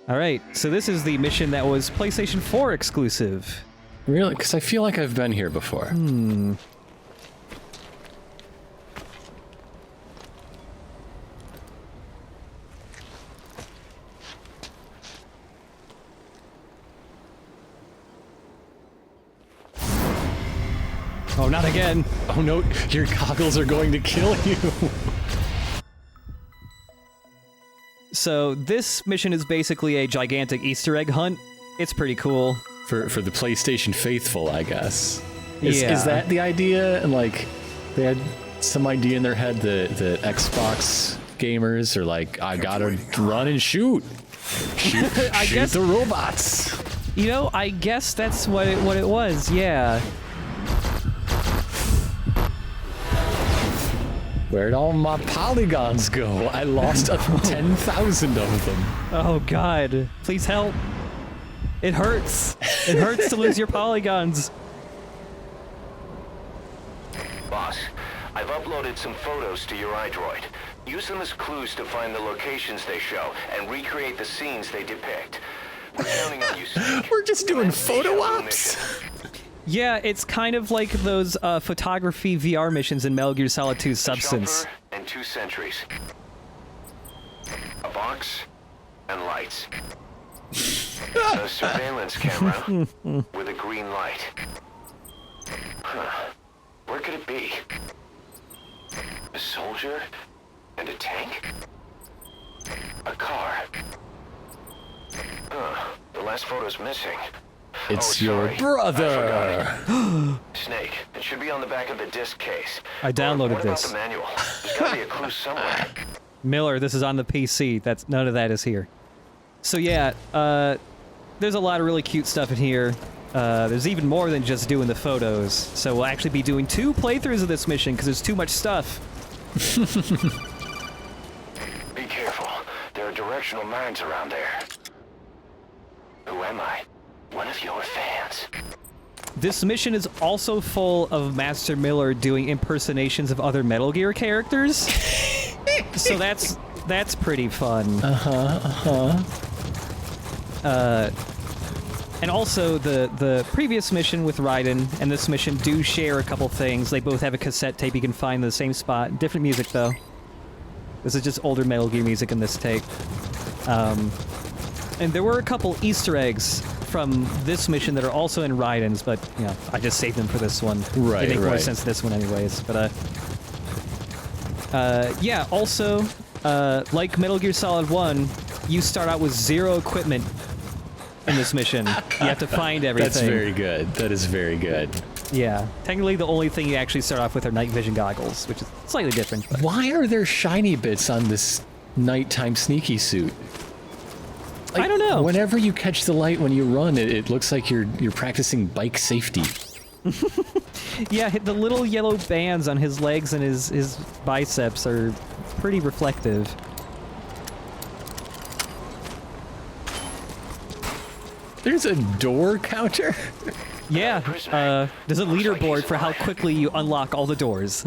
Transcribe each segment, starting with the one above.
All right, so this is the mission that was PlayStation 4 exclusive. Really? Because I feel like I've been here before. Oh, not again. Oh no, your goggles are going to kill you. So this mission is basically a gigantic Easter egg hunt. It's pretty cool. For the PlayStation faithful, I guess. Yeah. Is that the idea? And like, they had some idea in their head that Xbox gamers are like, I gotta run and shoot. Shoot the robots. You know, I guess that's what it was, yeah. Where'd all my polygons go? I lost 10,000 of them. Oh god, please help. It hurts. It hurts to lose your polygons. Boss, I've uploaded some photos to your iDroid. Use them as clues to find the locations they show and recreate the scenes they depict. We're counting on you, Snake. We're just doing photo ops. Yeah, it's kind of like those photography VR missions in Metal Gear Solid 2 Substance. Chauffeur and 2 sentries. A box and lights. A surveillance camera with a green light. Huh. Where could it be? A soldier and a tank? A car. Huh. The last photo's missing. It's your brother. Snake. It should be on the back of the disc case. I downloaded what about this. the manual? There's gotta be a clue somewhere. Miller, this is on the PC. That's none of that is here. So yeah, there's a lot of really cute stuff in here. There's even more than just doing the photos. So we'll actually be doing 2 playthroughs of this mission because there's too much stuff. Be careful. There are directional mines around there. Who am I? One of your fans. This mission is also full of Master Miller doing impersonations of other Metal Gear characters. So that's pretty fun. And also the previous mission with Raiden and this mission do share a couple things. They both have a cassette tape you can find in the same spot. Different music though. This is just older Metal Gear music in this tape. And there were a couple Easter eggs from this mission that are also in Raiden's, but you know, I just saved them for this one. Right, they make more sense this one anyways. But yeah, also, like Metal Gear Solid 1, you start out with 0 equipment in this mission. You have to find everything. That's very good. That is very good. Yeah. Technically, the only thing you actually start off with are night vision goggles, which is slightly different. But Why are there shiny bits on this nighttime sneaky suit? Like, I don't know. Whenever you catch the light when you run, it looks like you're practicing bike safety. Yeah, the little yellow bands on his legs and his biceps are pretty reflective. There's a door counter? Yeah, there's a leaderboard for how quickly you unlock all the doors.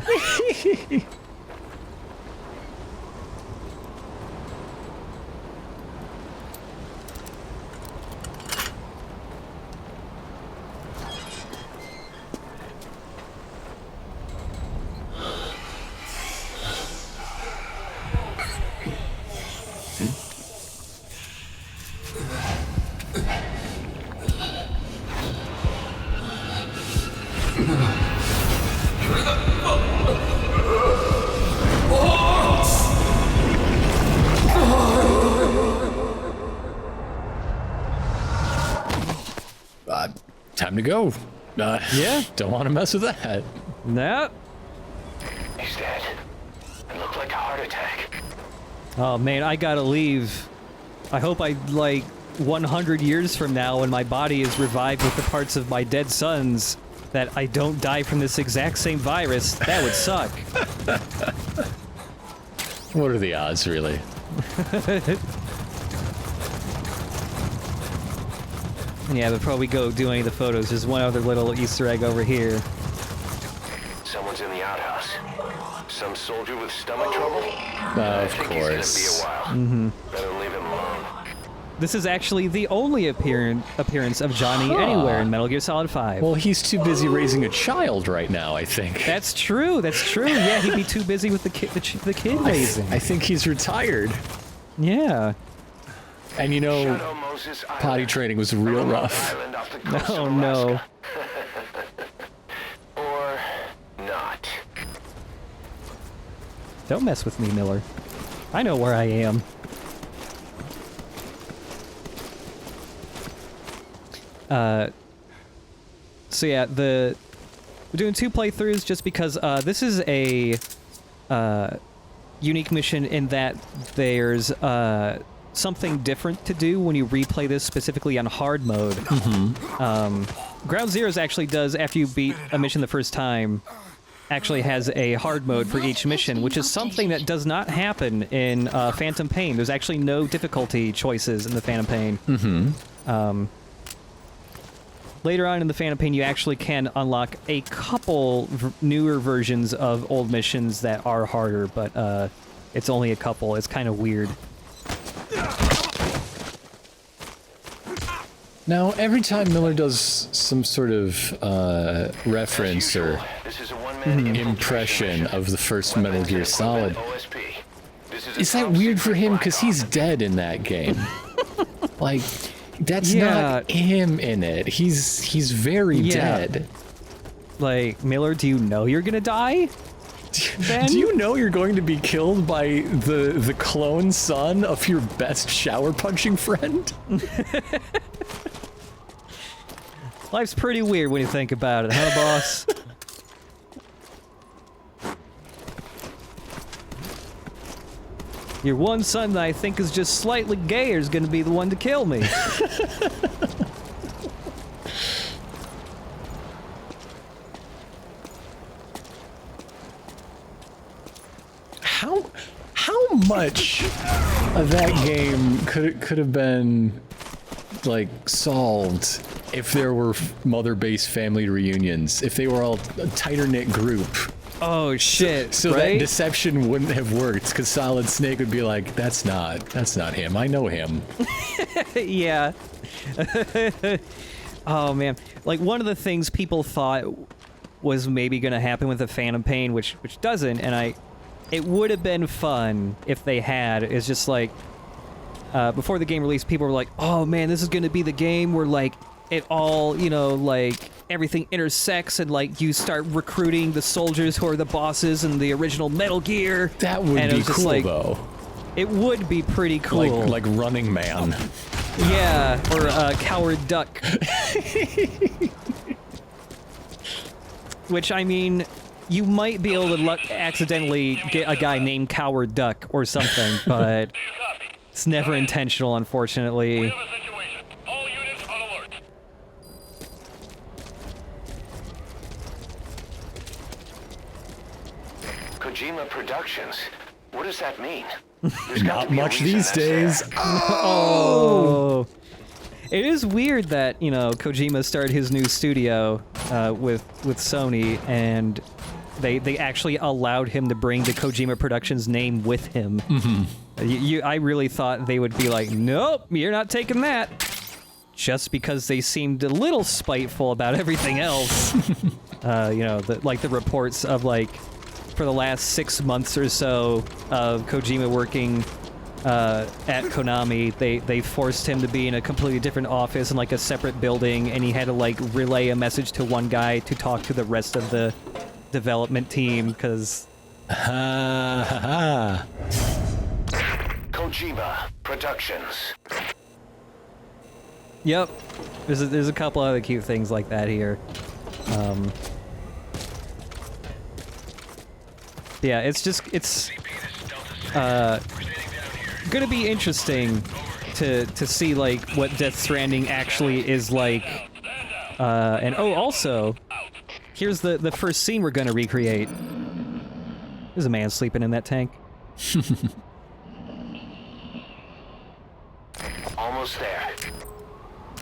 Time to go. Yeah? Don't want to mess with that. Nah. He's dead. It looked like a heart attack. Oh man, I gotta leave. I hope like 100 years from now when my body is revived with the parts of my dead sons that I don't die from this exact same virus. That would suck. What are the odds, really? Yeah, before we go do any of the photos, there's one other little Easter egg over here. Someone's in the outhouse. Some soldier with stomach trouble? Of I think course. he's gonna be a while. Better leave him alone. This is actually the only appearance of Johnny anywhere in Metal Gear Solid 5. Well, he's too busy raising a child right now, I think. That's true. Yeah, he'd be too busy with the kid raising. I think he's retired. Yeah. And you know, potty training was real rough. Oh no. Or not. Don't mess with me, Miller. I know where I am. So yeah, we're doing 2 playthroughs just because this is a unique mission in that there's something different to do when you replay this specifically on hard mode. Ground Zeroes actually does, after you beat a mission the first time, actually has a hard mode for each mission, which is something that does not happen in Phantom Pain. There's actually no difficulty choices in the Phantom Pain. Later on in the Phantom Pain, you actually can unlock a couple newer versions of old missions that are harder, but it's only a couple. It's kind of weird. Now, every time Miller does some sort of reference or impression of the first Metal Gear Solid, is that weird for him? Because he's dead in that game. Like, that's not him in it. He's very dead. Like, Miller, do you know you're gonna die? Do you know you're going to be killed by the clone son of your best shower punching friend? Life's pretty weird when you think about it, huh, boss? Your one son that I think is just slightly gayer is gonna be the one to kill me. How much of that game could have been like solved if there were mother-based family reunions, if they were all a tighter knit group? Oh shit! So right? that deception wouldn't have worked, because Solid Snake would be like, "That's not him. I know him." Yeah. Oh man, like one of the things people thought was maybe gonna happen with the Phantom Pain, which doesn't, and it would have been fun if they had. It's just like, before the game released, people were like, oh man, this is gonna be the game where like, it all, you know, like, everything intersects and like, you start recruiting the soldiers who are the bosses in the original Metal Gear. That would be cool, like, though. It would be pretty cool. Like Running Man. Yeah, or Coward Duck. Which, I mean, you might be able to accidentally get a guy named Coward Duck or something, but it's never intentional, unfortunately. Kojima Productions? What does that mean? Not much these days. Oh! It is weird that, you know, Kojima started his new studio with Sony, and they actually allowed him to bring the Kojima Productions name with him. I really thought they would be like, nope, you're not taking that. Just because they seemed a little spiteful about everything else. You know, like the reports of like, for the last 6 months or so of Kojima working at Konami, they forced him to be in a completely different office in like a separate building, and he had to like relay a message to one guy to talk to the rest of the development team, because Kojima Productions. Yep, there's a couple other cute things like that here. Yeah, it's gonna be interesting to see like what Death Stranding actually is like. And oh, also, here's the first scene we're gonna recreate. There's a man sleeping in that tank. Almost there.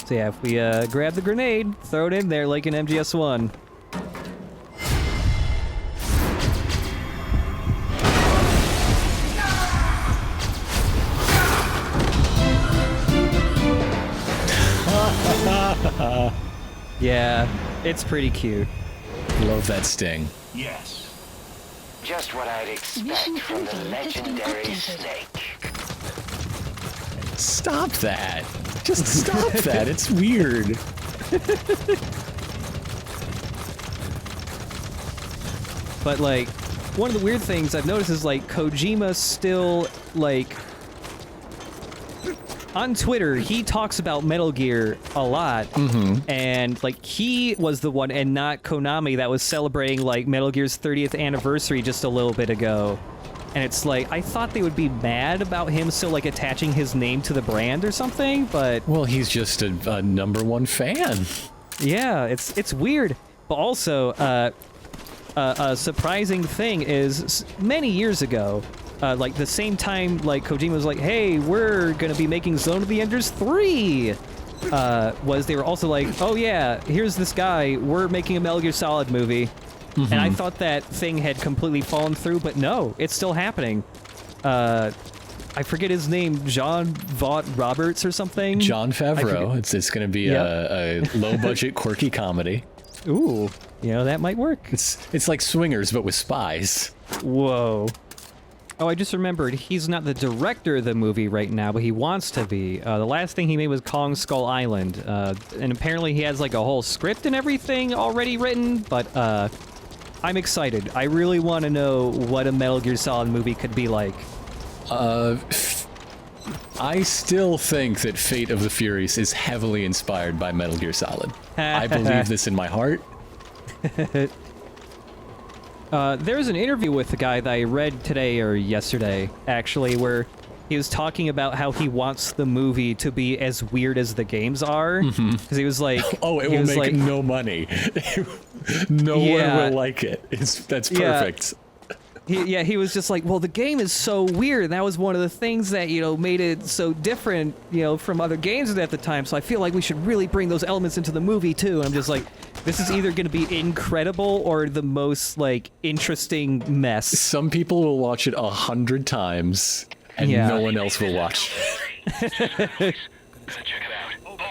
So yeah, if we grab the grenade, throw it in there like an MGS1. Yeah, it's pretty cute. Love that sting. Yes. Just what I'd expect from the legendary Snake. Stop that. Just stop that. It's weird. But like, one of the weird things I've noticed is like Kojima still like on Twitter he talks about Metal Gear a lot, and like he was the one and not Konami that was celebrating like Metal Gear's 30th anniversary just a little bit ago. And it's like, I thought they would be mad about him still like attaching his name to the brand or something, but Well, he's just a #1 fan. yeah, it's weird. But also, a surprising thing is many years ago, like the same time like Kojima was like, hey, we're gonna be making Zone of the Enders 3, was they were also like, oh yeah, here's this guy, we're making a Metal Gear Solid movie. And I thought that thing had completely fallen through, but no, it's still happening. I forget his name, John Vaught Roberts or something? Jon Favreau. It's going to be a low-budget, quirky comedy. Ooh, you know, that might work. It's like Swingers, but with spies. Whoa. Oh, I just remembered, he's not the director of the movie right now, but he wants to be. The last thing he made was Kong Skull Island, and apparently he has like a whole script and everything already written, but I'm excited. I really want to know what a Metal Gear Solid movie could be like. I still think that Fate of the Furious is heavily inspired by Metal Gear Solid. I believe this in my heart. There's an interview with the guy that I read today or yesterday, actually, where he was talking about how he wants the movie to be as weird as the games are. Because he was like... Oh, it will make no money. No one will like it. That's perfect. He was just like, well, the game is so weird. That was one of the things that, you know, made it so different, you know, from other games at the time. So I feel like we should really bring those elements into the movie, too. And I'm just like, this is either going to be incredible or the most, like, interesting mess. Some people will watch it 100 times, and no one else will watch it. Check it out. Over.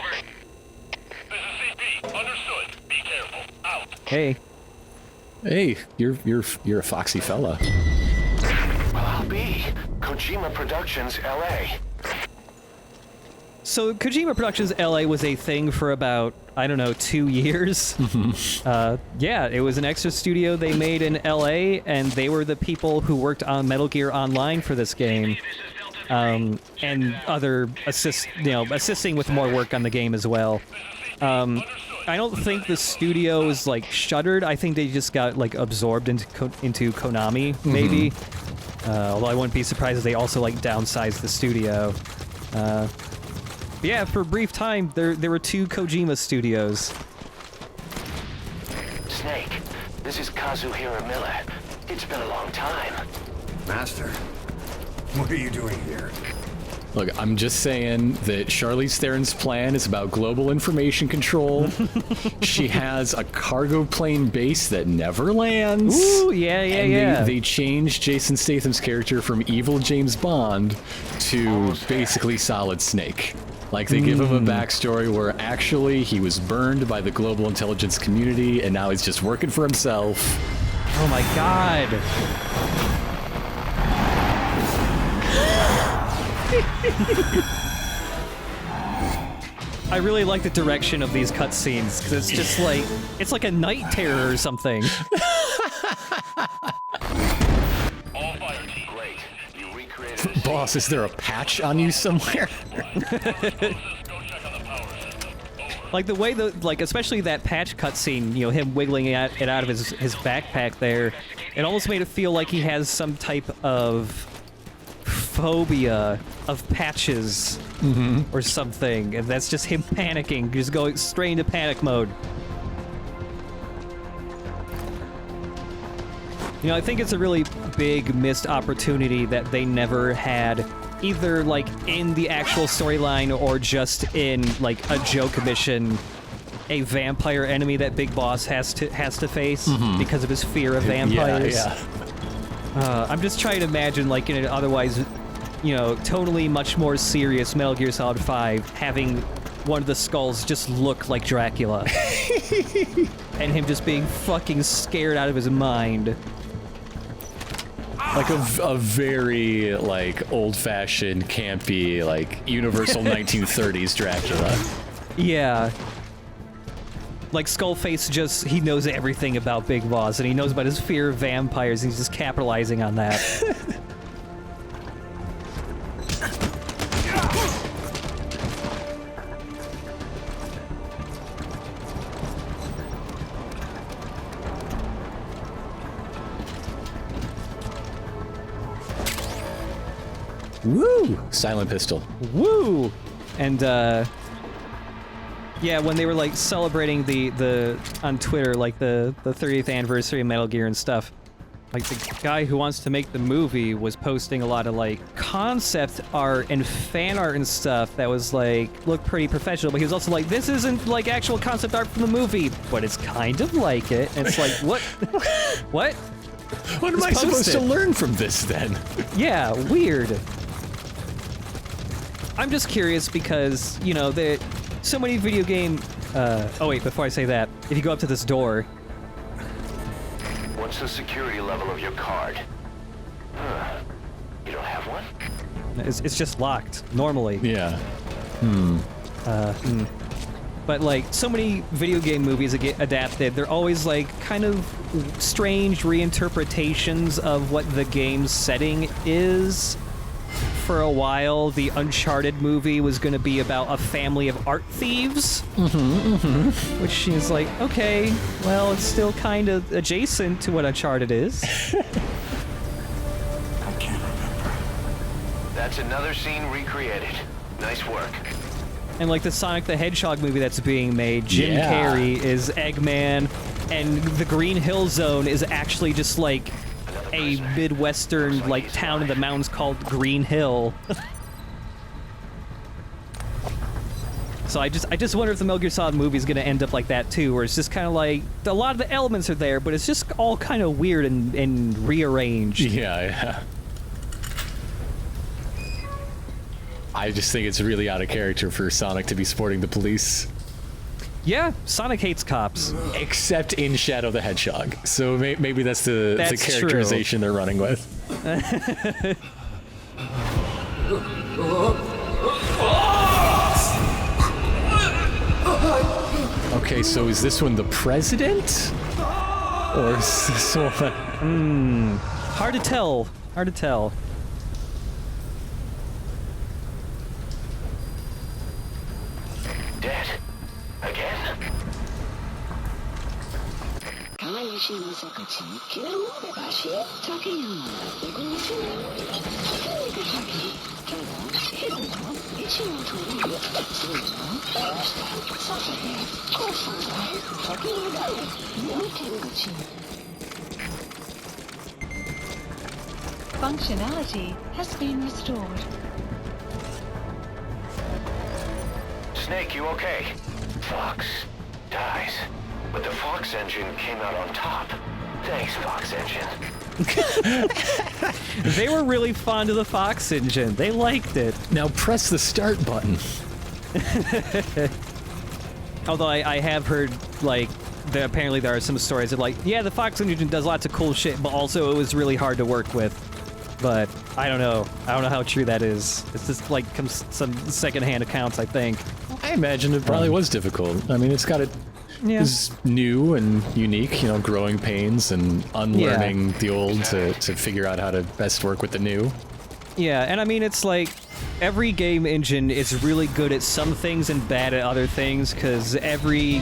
This is CP. Understood. Be careful. Out. Hey. Hey, you're a foxy fella. Well, I'll be. Kojima Productions, LA. So Kojima Productions LA was a thing for about, I don't know, 2 years. Yeah, it was an extra studio they made in LA, and they were the people who worked on Metal Gear Online for this game. And other assisting with more work on the game as well. I don't think the studio is like shuttered. I think they just got like absorbed into Konami, maybe. Although I wouldn't be surprised if they also like downsized the studio. Yeah, for a brief time there were 2 Kojima studios. Snake, this is Kazuhira Miller. It's been a long time. Master, what are you doing here? Look, I'm just saying that Charlize Theron's plan is about global information control. She has a cargo plane base that never lands. Ooh, yeah. They changed Jason Statham's character from evil James Bond to basically Solid Snake. Like, they give him a backstory where actually he was burned by the global intelligence community and now he's just working for himself. Oh my god. I really like the direction of these cutscenes because it's just like it's like a night terror or something. All fire team. Great. You recreated Boss, is there a patch on you somewhere? Like the way like especially that patch cutscene, you know, him wiggling it out of his backpack there, it almost made it feel like he has some type of phobia of patches or something, and that's just him panicking, just going straight into panic mode. You know, I think it's a really big missed opportunity that they never had, either like in the actual storyline or just in like a joke mission, a vampire enemy that Big Boss has to face because of his fear of vampires. I'm just trying to imagine, like, in an otherwise, you know, totally much more serious Metal Gear Solid 5, having one of the skulls just look like Dracula. And him just being fucking scared out of his mind. Like a very, like, old-fashioned, campy, like, universal 1930s Dracula. Yeah. Like, Skullface just, he knows everything about Big Boss, and he knows about his fear of vampires, and he's just capitalizing on that. Woo! Silent pistol. Woo! And, yeah, when they were, like, celebrating the on Twitter, like, the 30th anniversary of Metal Gear and stuff, like, the guy who wants to make the movie was posting a lot of, like, concept art and fan art and stuff that was, like, looked pretty professional, but he was also like, this isn't, like, actual concept art from the movie, but it's kind of like it. And it's like, what? What? What am I supposed to learn from this, then? Yeah, weird. I'm just curious because, you know, so many video game... oh wait, before I say that, if you go up to this door... What's the security level of your card? You don't have one? It's just locked, normally. Yeah. But, like, so many video game movies that get adapted, they're always, like, kind of strange reinterpretations of what the game's setting is. For a while, the Uncharted movie was going to be about a family of art thieves. Which is like, okay, well, it's still kind of adjacent to what Uncharted is. I can't remember. That's another scene recreated. Nice work. And like the Sonic the Hedgehog movie that's being made, Jim Carrey is Eggman, and the Green Hill Zone is actually just like a Midwestern like town in the mountains called Green Hill. So I just wonder if the Metal Gear Solid movie is going to end up like that too, where it's just kind of like a lot of the elements are there, but it's just all kind of weird and rearranged. Yeah. I just think it's really out of character for Sonic to be sporting the police. Yeah, Sonic hates cops. Except in Shadow the Hedgehog. So maybe that's the characterization they're running with. Okay, so is this one the president? Or is this one... Hard to tell. Hard to tell. Dead. Again? Functionality has been restored. Snake, you okay? Fox dies. But the Fox engine came out on top. Thanks, Fox engine. They were really fond of the Fox engine. They liked it. Now press the start button. Although I have heard, like, apparently there are some stories of, like, yeah, the Fox engine does lots of cool shit, but also it was really hard to work with. But I don't know. I don't know how true that is. It's just, like, some secondhand accounts, I think. I imagine it probably was difficult. I mean, it's got it. Yeah. Is new and unique, you know, growing pains and unlearning the old to figure out how to best work with the new. Yeah, and I mean, it's like, every game engine is really good at some things and bad at other things, because every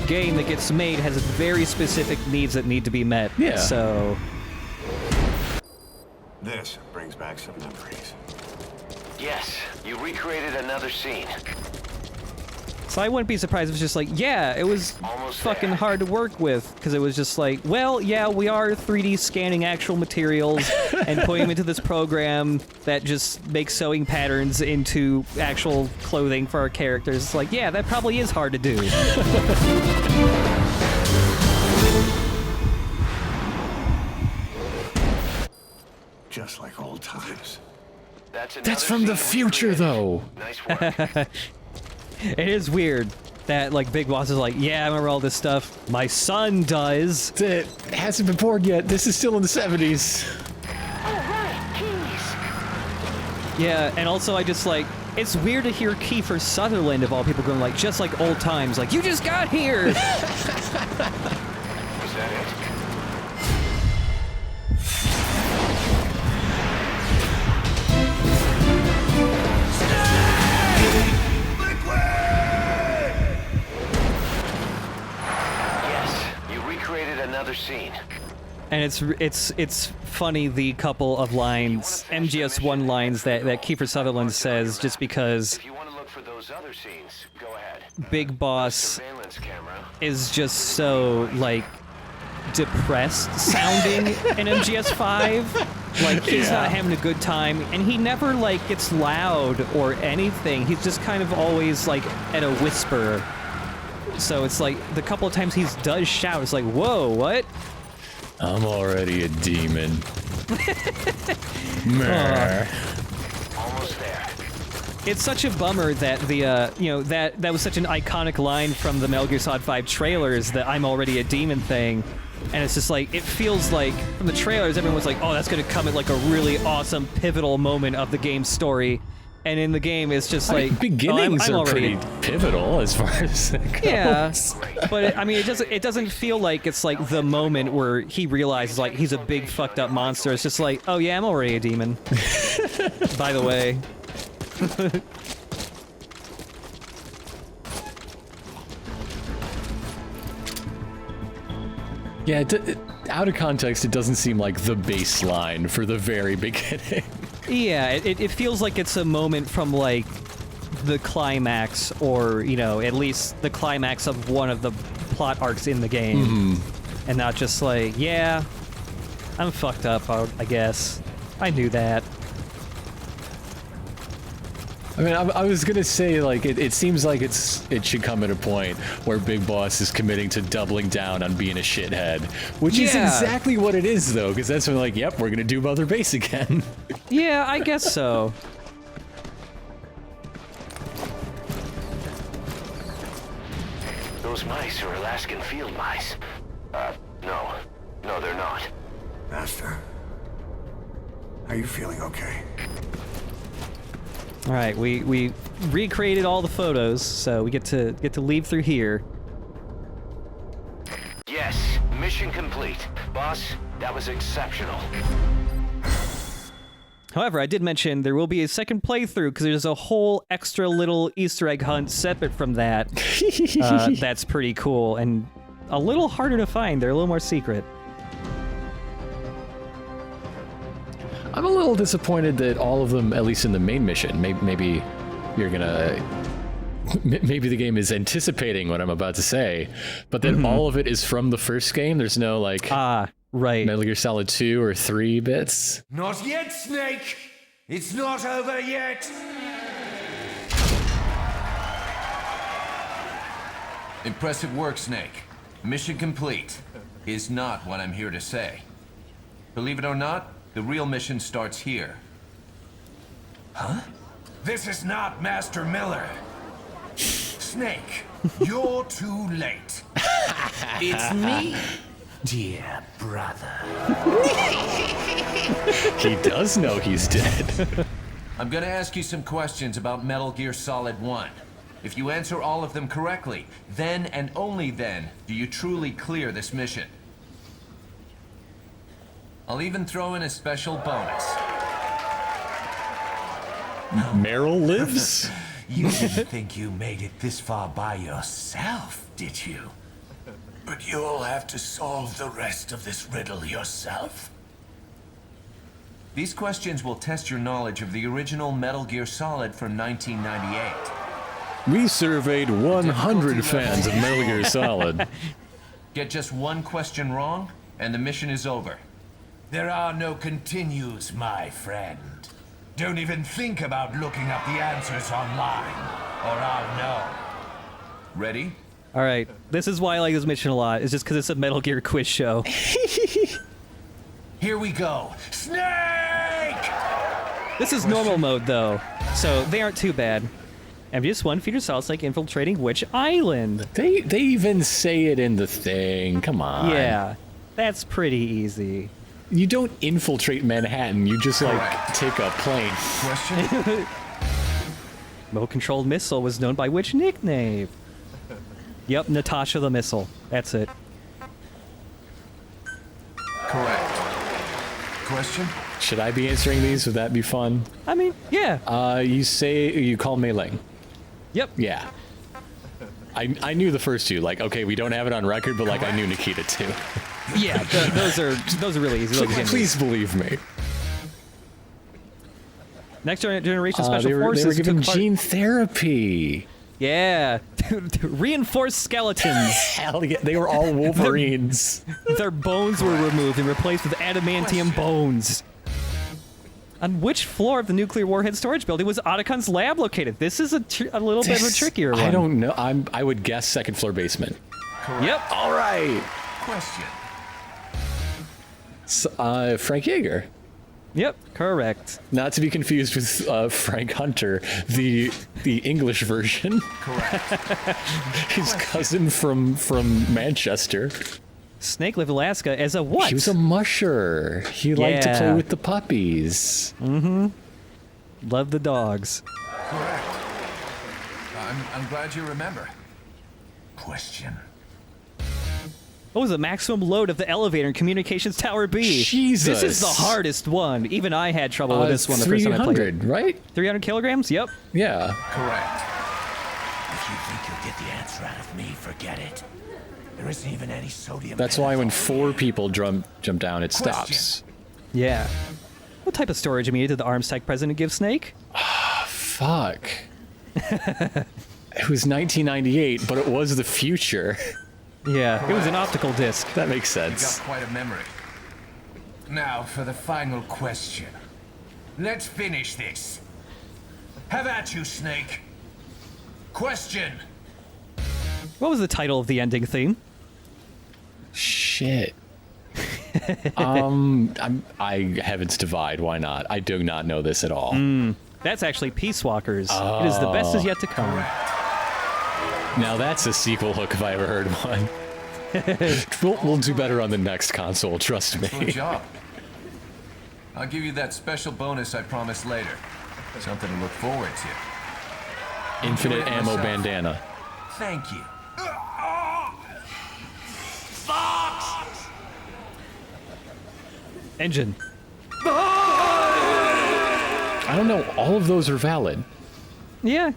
game that gets made has very specific needs that need to be met. Yeah. So... This brings back some memories. Yes, you recreated another scene. So I wouldn't be surprised if it's just like, yeah, it was Almost fucking there. hard to work with, because it was just like, well, yeah, we are 3D scanning actual materials and putting them into this program that just makes sewing patterns into actual clothing for our characters. It's like, yeah, that probably is hard to do. Just like old times. That's That's from the another scene future, recreated. though. Nice work. It is weird that, like, Big Boss is like, yeah, I remember all this stuff. My son does. That's it. It hasn't been poured yet. This is still in the 70s. Yeah, and also I just, like, it's weird to hear Kiefer Sutherland, of all people, going, like, just like old times, like, you just got here! Is that it? Yes, you recreated another scene. And it's funny, the couple of lines, MGS1 lines that Kiefer Sutherland says, just because If you want to look for those other scenes, go ahead. Big Boss Surveillance camera. is just so, like, depressed sounding in MGS5. Like, he's Yeah. not having a good time, and he never, like, gets loud or anything. He's just kind of always, like, at a whisper. So it's like, the couple of times he does shout, it's like, whoa, what? I'm already a demon. Meh. Almost there. It's such a bummer that the, you know, that was such an iconic line from the Metal Gear Solid 5 trailers, that I'm already a demon thing. And it's just like, it feels like, from the trailers, everyone was like, oh, that's gonna come at like a really awesome, pivotal moment of the game's story. And in the game, it's just like, Beginnings I'm are already pretty pivotal as far as it goes. Yeah, but I mean, it doesn't feel like it's like the moment where he realizes like he's a big fucked up monster. It's just like, oh yeah, I'm already a demon. By the way. Yeah, out of context, it doesn't seem like the baseline for the very beginning. Yeah, it feels like it's a moment from like the climax, or you know, at least the climax of one of the plot arcs in the game, and not just like, yeah, I'm fucked up, I guess. I knew that. I mean, I was gonna say, like, it seems like it should come at a point where Big Boss is committing to doubling down on being a shithead, which is Yeah. exactly what it is, though, because that's when, like, yep, we're gonna do Mother Base again. Yeah, I guess so. Those mice are Alaskan field mice. No. No, they're not. Master, are you feeling okay? All right, we recreated all the photos, so we get to leave through here. Yes, mission complete. Boss, that was exceptional. However, I did mention there will be a second playthrough because there's a whole extra little Easter egg hunt separate from that. That's pretty cool and a little harder to find. They're a little more secret. I'm a little disappointed that all of them, at least in the main mission, maybe you're gonna... Maybe the game is anticipating what I'm about to say, but that all of it is from the first game. There's no, like, Right. Metal Gear Solid 2 or 3 bits. Not yet, Snake! It's not over yet! Impressive work, Snake. Mission complete is not what I'm here to say. Believe it or not, the real mission starts here. This is not Master Miller. Snake, you're too late. It's me. Dear brother. He does know he's dead. I'm gonna ask you some questions about Metal Gear Solid 1. If you answer all of them correctly, then and only then do you truly clear this mission. I'll even throw in a special bonus. Meryl lives? You didn't think you made it this far by yourself, did you? But you'll have to solve the rest of this riddle yourself. These questions will test your knowledge of the original Metal Gear Solid from 1998. We surveyed 100 fans of Metal Gear Solid. Get just one question wrong, and the mission is over. There are no continues, my friend. Don't even think about looking up the answers online, or I'll know. Ready? All right. This is why I like this mission a lot. It's just because it's a Metal Gear quiz show. Here we go. Snake! This is normal mode, though, so they aren't too bad. MGS1 features Solid Snake infiltrating which island? They even say it in the thing. Come on. Yeah, that's pretty easy. You don't infiltrate Manhattan. You just like take a plane. Question? Remote-controlled missile was known by which nickname? Yep, Natasha the Missile. That's it. Correct. Question? Should I be answering these? Would that be fun? I mean, yeah. You call Mei Ling. Yep. Yeah. I knew the first two. Like, okay, we don't have it on record, but like I knew Nikita too. Yeah, those are really easy. Those are Please believe me. Next generation special They were forces given took part- gene therapy. Yeah, reinforced skeletons. Hell yeah, they were all Wolverines. Their bones were removed and replaced with adamantium bones. On which floor of the nuclear warhead storage building was Otacon's lab located? This is a little bit of a trickier one. I don't know. I would guess second floor basement. Correct. Yep. All right. Question. Frank Yeager. Yep. Correct. Not to be confused with Frank Hunter, the English version. Correct. His cousin from Manchester. Snake lived in Alaska as a what? He was a musher. He liked to play Yeah. with the puppies. Loved the dogs. Correct. I'm glad you remember. Question. What was the maximum load of the elevator in Communications Tower B? Jesus. This is the hardest one. Even I had trouble with this one the first time I played it. 300, right? 300 kilograms? Yep. Yeah. Correct. If you think you'll get the answer out of me, forget it. There isn't even any sodium. That's why when pennants 4 people jump down, it stops. Yeah. What type of storage media did the arms tech president give Snake? Fuck. It was 1998, but it was the future. Yeah, it was an optical disc. That makes You got sense. quite a memory. Now for the final question. Let's finish this. Have at you, Snake. Question. What was the title of the ending theme? Shit. I Heavens Divide. Why not? I do not know this at all. That's actually Peace Walkers. It is the best is yet to come. Now that's a sequel hook if I ever heard one. We'll do better on the next console. Trust Good me. job. I'll give you that special bonus I promised later. Something to look forward to. Infinite Enjoy it ammo myself. bandana. Thank you. Engine. I don't know. All of those are valid. Yeah.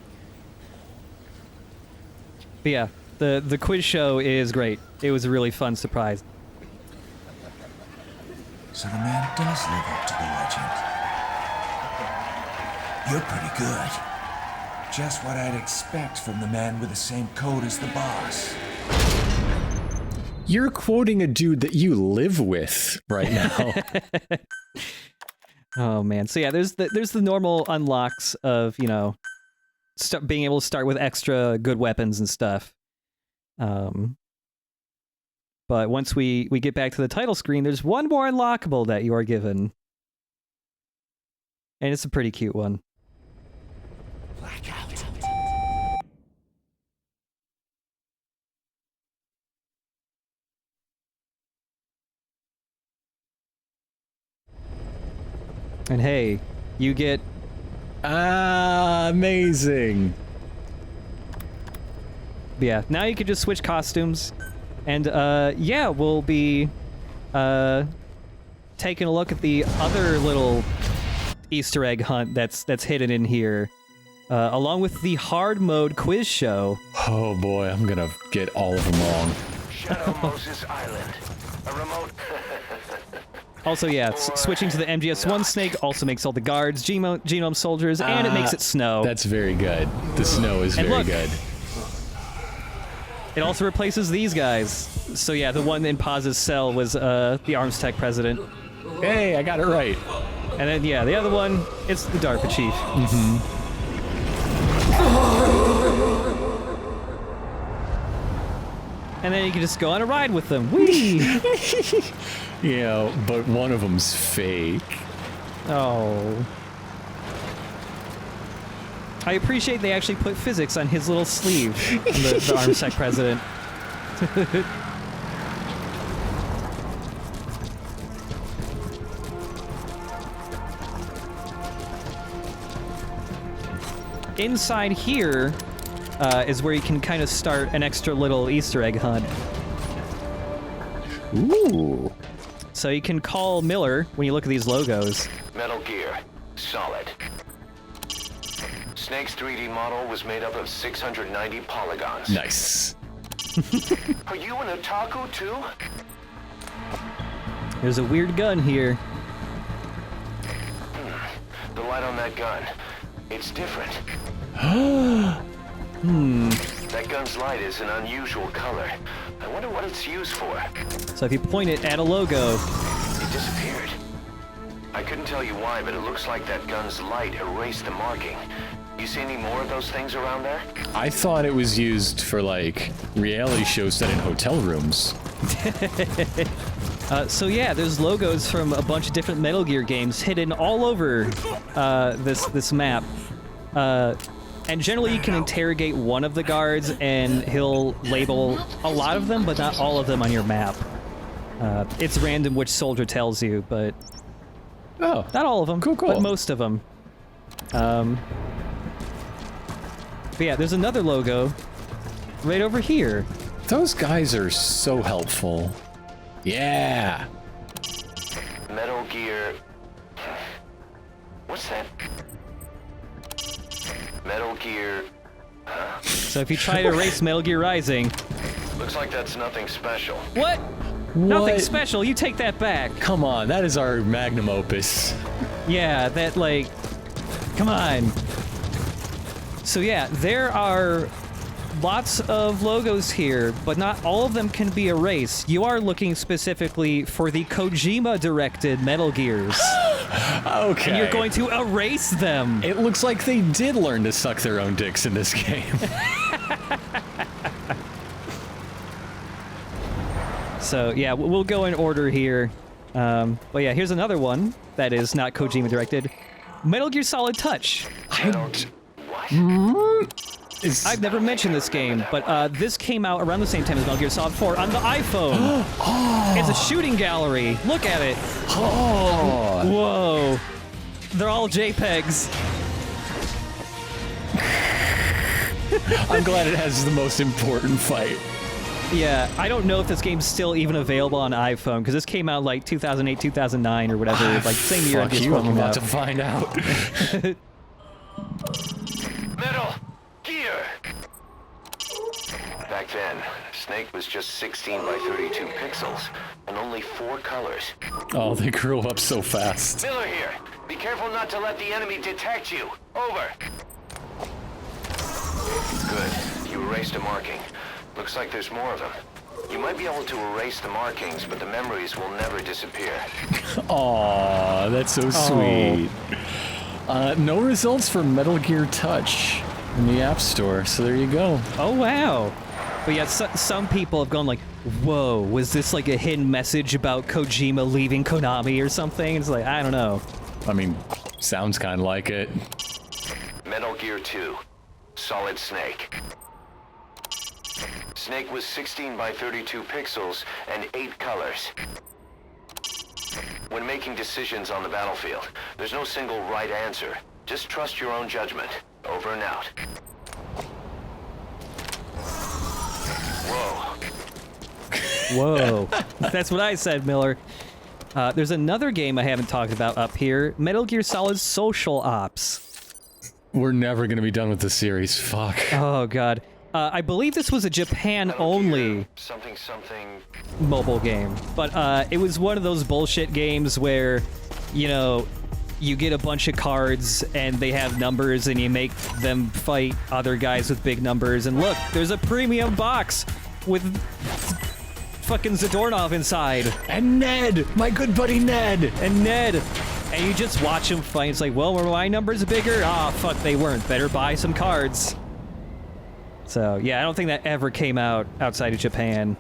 But yeah, the quiz show is great. It was a really fun surprise. So the man does live up to the legend. You're pretty good. Just what I'd expect from the man with the same code as the boss. You're quoting a dude that you live with right now. Oh man. So yeah, there's the normal unlocks of, you know, being able to start with extra good weapons and stuff. But once we get back to the title screen, there's one more unlockable that you are given. And it's a pretty cute one. Blackout. And hey, you get Amazing. yeah, now you can just switch costumes. And yeah, we'll be taking a look at the other little Easter egg hunt that's hidden in here. Along with the hard mode quiz show. Oh boy, I'm gonna get all of them wrong. Shadow Moses Island. A remote... Also, yeah, switching to the MGS1 Snake also makes all the guards genome soldiers, and it makes it snow. That's very good. The snow is And very look. good. It also replaces these guys. So yeah, the one in Paz's cell was the Arms Tech president. Hey, I got it right. And then, yeah, the other one, it's the DARPA chief. And then you can just go on a ride with them. Whee! You know, but one of them's fake. Oh. I appreciate they actually put physics on his little sleeve, the ARMSEC president. Inside here is where you can kind of start an extra little Easter egg hunt. Ooh. So you can call Miller when you look at these logos. Metal Gear Solid. Snake's 3D model was made up of 690 polygons. Nice. Are you an otaku too? There's a weird gun here. The light on that gun, it's different. That gun's light is an unusual color. I wonder what it's used for. So if you point it at a logo, It disappeared. I couldn't tell you why, but it looks like that gun's light erased the marking. You see any more of those things around there? I thought it was used for, like, reality shows set in hotel rooms. so yeah, there's logos from a bunch of different Metal Gear games hidden all over this map. And generally you can interrogate one of the guards and he'll label a lot of them, but not all of them on your map. It's random which soldier tells you, but Oh. not all of them, Cool. but most of them. But yeah, there's another logo right over here. Those guys are so helpful. Yeah. Metal Gear... What's that? Metal Gear... So if you try to erase Metal Gear Rising... Looks like that's nothing special. What? Nothing special, you take that back. Come on, that is our magnum opus. Yeah, that, like... Come on. So yeah, there are lots of logos here, but not all of them can be erased. You are looking specifically for the Kojima-directed Metal Gears. Okay. And you're going to erase them. It looks like they did learn to suck their own dicks in this game. So yeah, we'll go in order here. But yeah, here's another one that is not Kojima-directed. Metal Gear Solid Touch. I've never mentioned this game, but this came out around the same time as Metal Gear Solid 4 on the iPhone. It's a shooting gallery. Look at it. Oh. Whoa. They're all JPEGs. I'm glad it has the most important fight. Yeah, I don't know if this game's still even available on iPhone, because this came out like 2008, 2009 or whatever, like same year. Fuck you, I'm about to find out. Metal Gear! Back then, Snake was just 16 by 32 pixels, and only 4 colors. Oh, they grew up so fast. Miller here. Be careful not to let the enemy detect you. Over. Good. You erased a marking. Looks like there's more of them. You might be able to erase the markings, but the memories will never disappear. Aw, that's so sweet. No results for Metal Gear Touch in the App Store, so there you go. Oh, wow. But yeah, some people have gone like, whoa, was this like a hidden message about Kojima leaving Konami or something? It's like, I don't know. I mean, sounds kind of like it. Metal Gear 2. Solid Snake. Snake was 16 by 32 pixels and 8 colors. When making decisions on the battlefield, there's no single right answer. Just trust your own judgment. Over and out. Whoa. Whoa. That's what I said, Miller. There's another game I haven't talked about up here, Metal Gear Solid Social Ops. We're never going to be done with this series. Fuck. Oh, God. I believe this was a Japan-only Something. mobile game, but it was one of those bullshit games where, you know, you get a bunch of cards and they have numbers and you make them fight other guys with big numbers, and look, there's a premium box with fucking Zadornov inside. And Ned! My good buddy Ned! And you just watch them fight. It's like, well, were my numbers bigger? Ah, fuck, they weren't. Better buy some cards. So, yeah, I don't think that ever came out outside of Japan.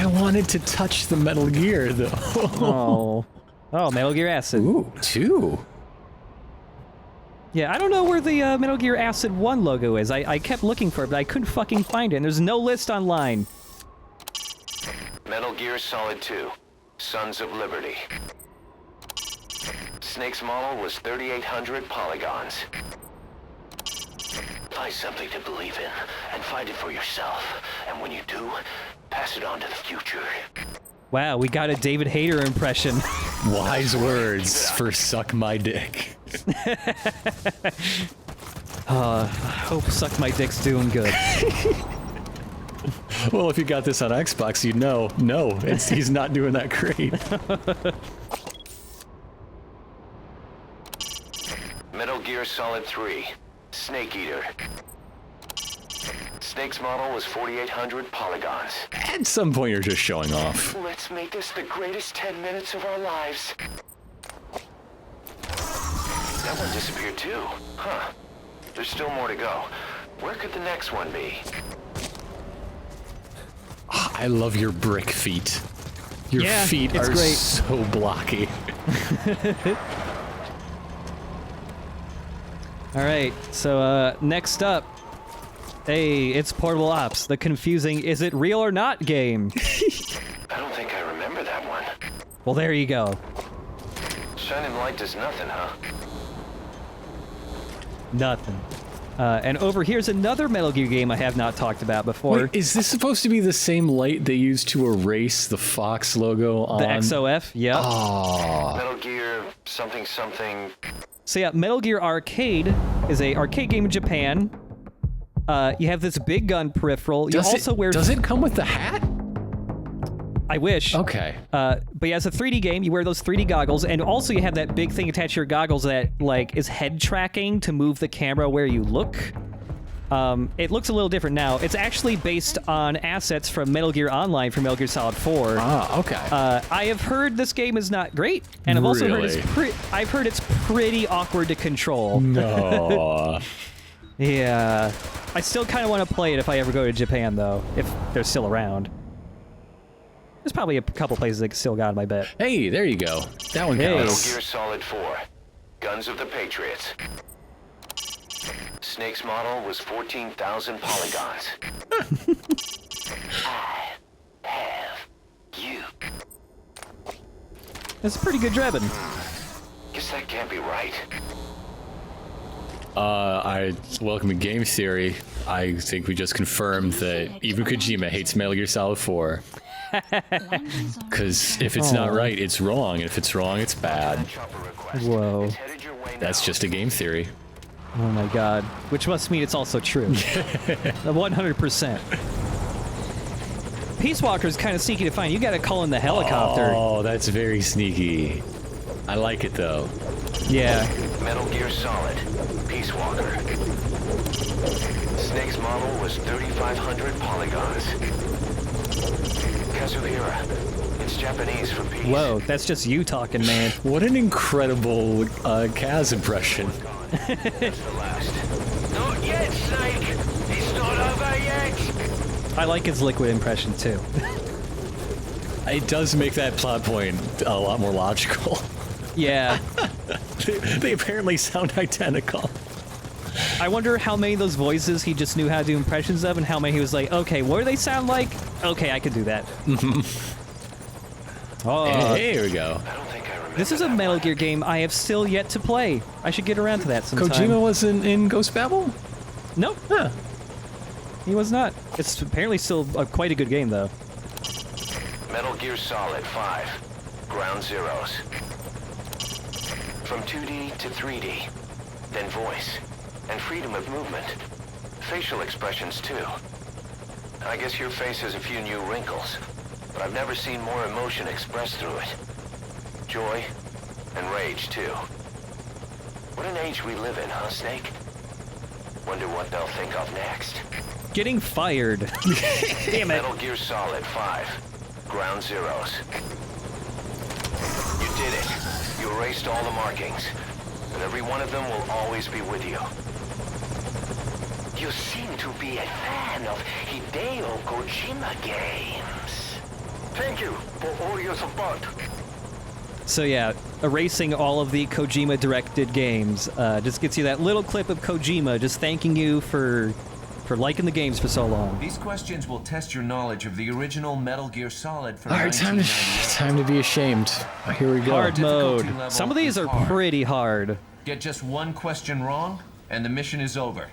I wanted to touch the Metal Gear, though. Oh, Metal Gear Acid. Ooh, 2. Yeah, I don't know where the Metal Gear Acid 1 logo is. I kept looking for it, but I couldn't fucking find it, and there's no list online. Metal Gear Solid 2, Sons of Liberty. Snake's model was 3,800 polygons. Find something to believe in, and find it for yourself. And when you do, pass it on to the future. Wow, we got a David Hayter impression. Wise words for suck my dick. I hope Suck My Dick's doing good. Well, if you got this on Xbox, you'd know. No, he's not doing that great. Metal Gear Solid 3, Snake Eater. Snake's model was 4,800 polygons. At some point, you're just showing off. Let's make this the greatest 10 minutes of our lives. That one disappeared too. Huh. There's still more to go. Where could the next one be? I love your brick feet. Your Yeah, feet it's are great. so blocky. All right, so next up, hey, it's Portable Ops, the confusing is it real or not game. I don't think I remember that one. Well, there you go. Shining light does nothing, huh? Nothing. And over here's another Metal Gear game I have not talked about before. Wait, is this supposed to be the same light they used to erase the Fox logo on... The XOF, yep. Aw. Metal Gear something something. So yeah, Metal Gear Arcade is a arcade game in Japan. You have this big gun peripheral. You also wear... Does it come with the hat? I wish. Okay. But yeah, it's a 3D game. You wear those 3D goggles, and also you have that big thing attached to your goggles that, like, is head tracking to move the camera where you look. It looks a little different now. It's actually based on assets from Metal Gear Online from Metal Gear Solid 4. Ah, okay. I have heard this game is not great, and I've also heard I've heard it's pretty awkward to control. No. Yeah. I still kind of want to play it if I ever go to Japan, though, if they're still around. There's probably a couple places that still got them, I bet. Hey, there you go. That one Hey. Metal counts. Gear Solid 4, Guns of the Patriots. Snake's model was 14,000 polygons. I have you. That's a pretty good drabbing. Guess that can't be right. I welcome to Game Theory. I think we just confirmed that even Kojima hates Metal Gear Solid 4. Because if it's not right, it's wrong. And if it's wrong, it's bad. Whoa. That's just a game theory. Oh my god. Which must mean it's also true. 100%. Peace Walker's kind of sneaky to find. You gotta call in the helicopter. Oh, that's very sneaky. I like it, though. Yeah. Metal Gear Solid, Peace Walker. Snake's model was 3,500 polygons. Kazuhira, it's Japanese for peace. Whoa, that's just you talking, man. What an incredible Kaz impression. That's the last. Not yet, Snake! It's not over yet! I like his liquid impression, too. It does make that plot point a lot more logical. Yeah. They apparently sound identical. I wonder how many of those voices he just knew how to do impressions of, and how many he was like, okay, what do they sound like? Okay, I can do that. Oh, Hey, here we go. I don't think I remember. this is a that Metal one. Gear game I have still yet to play. I should get around to that sometime. Kojima wasn't in Ghost Babel? Nope. Huh. He was not. It's apparently still quite a good game, though. Metal Gear Solid 5, Ground Zeroes. From 2D to 3D, then voice, and freedom of movement. Facial expressions, too. I guess your face has a few new wrinkles, but I've never seen more emotion expressed through it. Joy and rage, too. What an age we live in, huh, Snake? Wonder what they'll think of next. Getting fired. Damn it. Metal Gear Solid 5, Ground Zeroes. You did it. You erased all the markings, and every one of them will always be with you. You seem to be a fan of Hideo Kojima games. Thank you for all your support. So yeah, erasing all of the Kojima-directed games just gets you that little clip of Kojima just thanking you for liking the games for so long. These questions will test your knowledge of the original Metal Gear Solid from All right, time 1998. to be ashamed. Here we go. Hard Difficulty mode. level Some of these is are hard. pretty hard. Get just one question wrong, and the mission is over.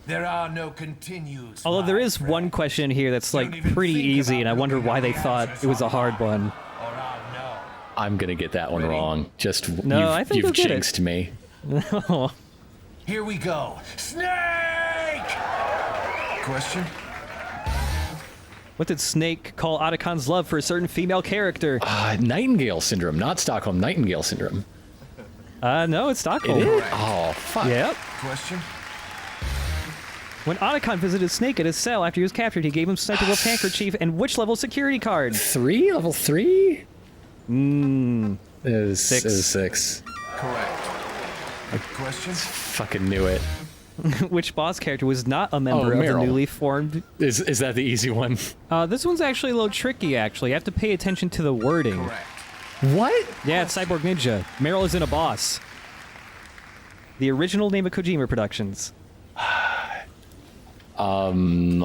There are no continues. Although there my is friend. one question here that's Don't like even pretty think easy, about and I wonder looking why at they the thought answers it was a hard online, one. Or I'll know. I'm gonna get that one Ready? wrong. Just No, I think you've you'll get it. jinxed me. Here we go. Snake! Question? What did Snake call Otacon's love for a certain female character? Nightingale syndrome, not Stockholm Nightingale syndrome. No, it's Stockholm. It is? Oh, fuck. Yep. Question? When Otacon visited Snake at his cell after he was captured, he gave him Sniper Wolf handkerchief and which level security card? 3? Level 3? It was 6. It was 6. Correct. Question? Fucking knew it. Which boss character was not a member of the Meryl. newly formed? Is that the easy one? This one's actually a little tricky, actually. You have to pay attention to the wording. Correct. What? Yeah, it's Cyborg Ninja. Meryl isn't a boss. The original name of Kojima Productions. R&D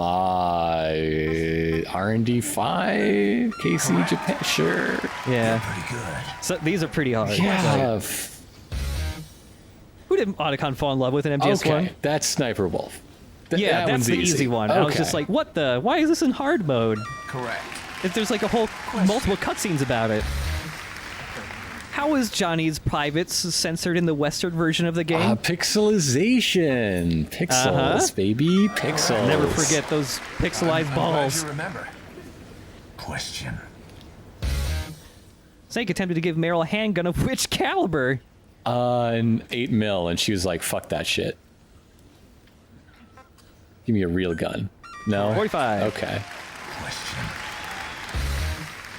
5? KC Japan? Sure. Yeah. Pretty good. So these are pretty hard. Yeah. Who did Otacon fall in love with in MGS1? Okay, that's Sniper Wolf. Yeah, that that's one's the easy one. I was just Okay. like, what the? Why is this in hard mode? Correct. If there's like a whole multiple cutscenes about it. How is Johnny's privates censored in the Western version of the game? Pixelization. Pixels, baby. Pixels. Never forget those pixelized I'm glad balls. you remember. Question. Snake attempted to give Meryl a handgun of which caliber? An 8mm, and she was like, fuck that shit. Give me a real gun. No? 45. Okay. Question.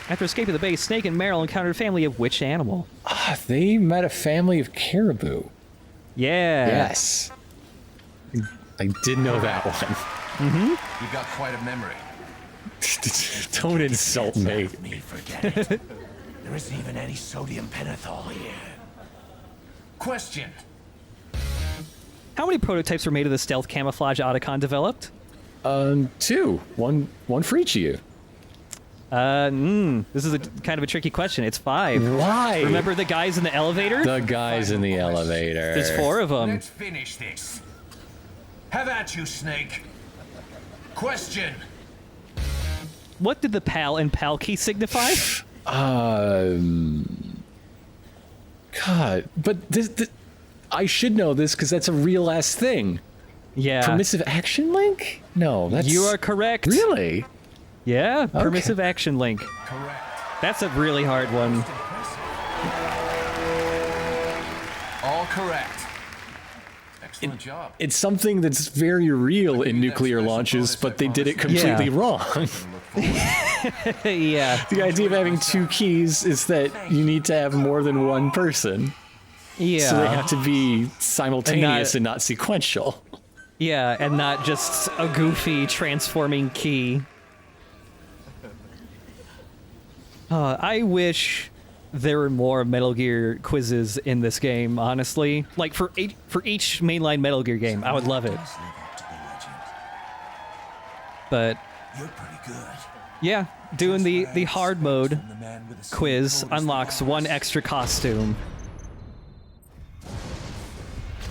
After escaping the base, Snake and Meryl encountered a family of which animal? They met a family of caribou. Yeah. Yes. I did know that one. You've got quite a memory. Don't insult me. Let me forget it. There isn't even any sodium pentothal here. Question. How many prototypes were made of the stealth camouflage Otacon developed? 2. One for each of you. This is kind of a tricky question. It's 5. Why? Remember the guys in the elevator? The guys in the elevator. There's 4 of them. Let's finish this. Have at you, Snake. Question. What did the PAL and PAL key signify? God, but this I should know this because that's a real ass thing. Yeah. Permissive action link? No, that's... You are correct. Really? Yeah, permissive action link. Correct. That's a really hard one. All correct. Excellent job. It's something that's very real in nuclear launches, but they did it completely wrong. Yeah. The idea of having 2 keys is that you need to have more than one person. Yeah. So they have to be simultaneous and not sequential. Yeah, and not just a goofy transforming key. I wish there were more Metal Gear quizzes in this game, honestly. Like, for each mainline Metal Gear game, I would love it. Does live up to the legend. But, You're pretty good. yeah, doing the hard mode From the man with the quiz silver coat is unlocks the one boss. extra costume.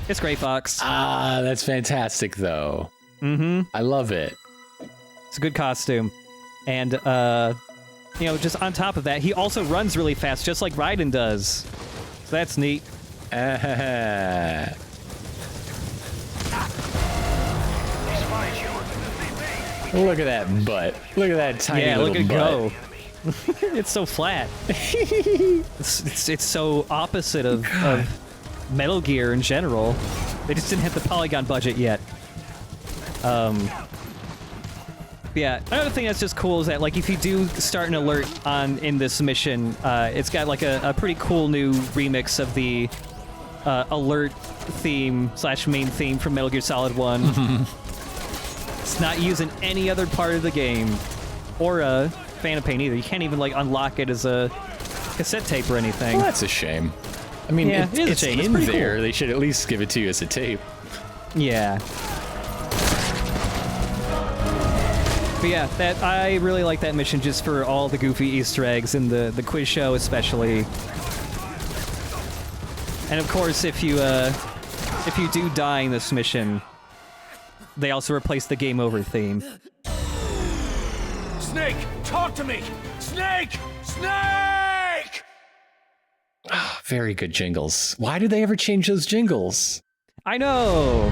It's Gray Fox. That's fantastic, though. Mm-hmm. I love it. It's a good costume. And, you know, just on top of that, he also runs really fast, just like Raiden does. So that's neat. Look at that butt. Look at that tiny Yeah, little look at butt. go. It's so flat. it's so opposite of Metal Gear in general. They just didn't have the polygon budget yet. Yeah, another thing that's just cool is that, like, if you do start an alert in this mission, it's got like a pretty cool new remix of the alert theme / main theme from Metal Gear Solid 1. It's not used in any other part of the game. Or Phantom Pain either. You can't even like unlock it as a cassette tape or anything. Well, that's a shame. I mean, Yeah, it is a it's shame. It's in pretty there. cool. They should at least give it to you as a tape. Yeah. But yeah, that I really like that mission just for all the goofy Easter eggs in the quiz show especially. And of course, if you do die in this mission, they also replace the game over theme. Snake, talk to me! Snake! Snake! Very good jingles. Why did they ever change those jingles? I know.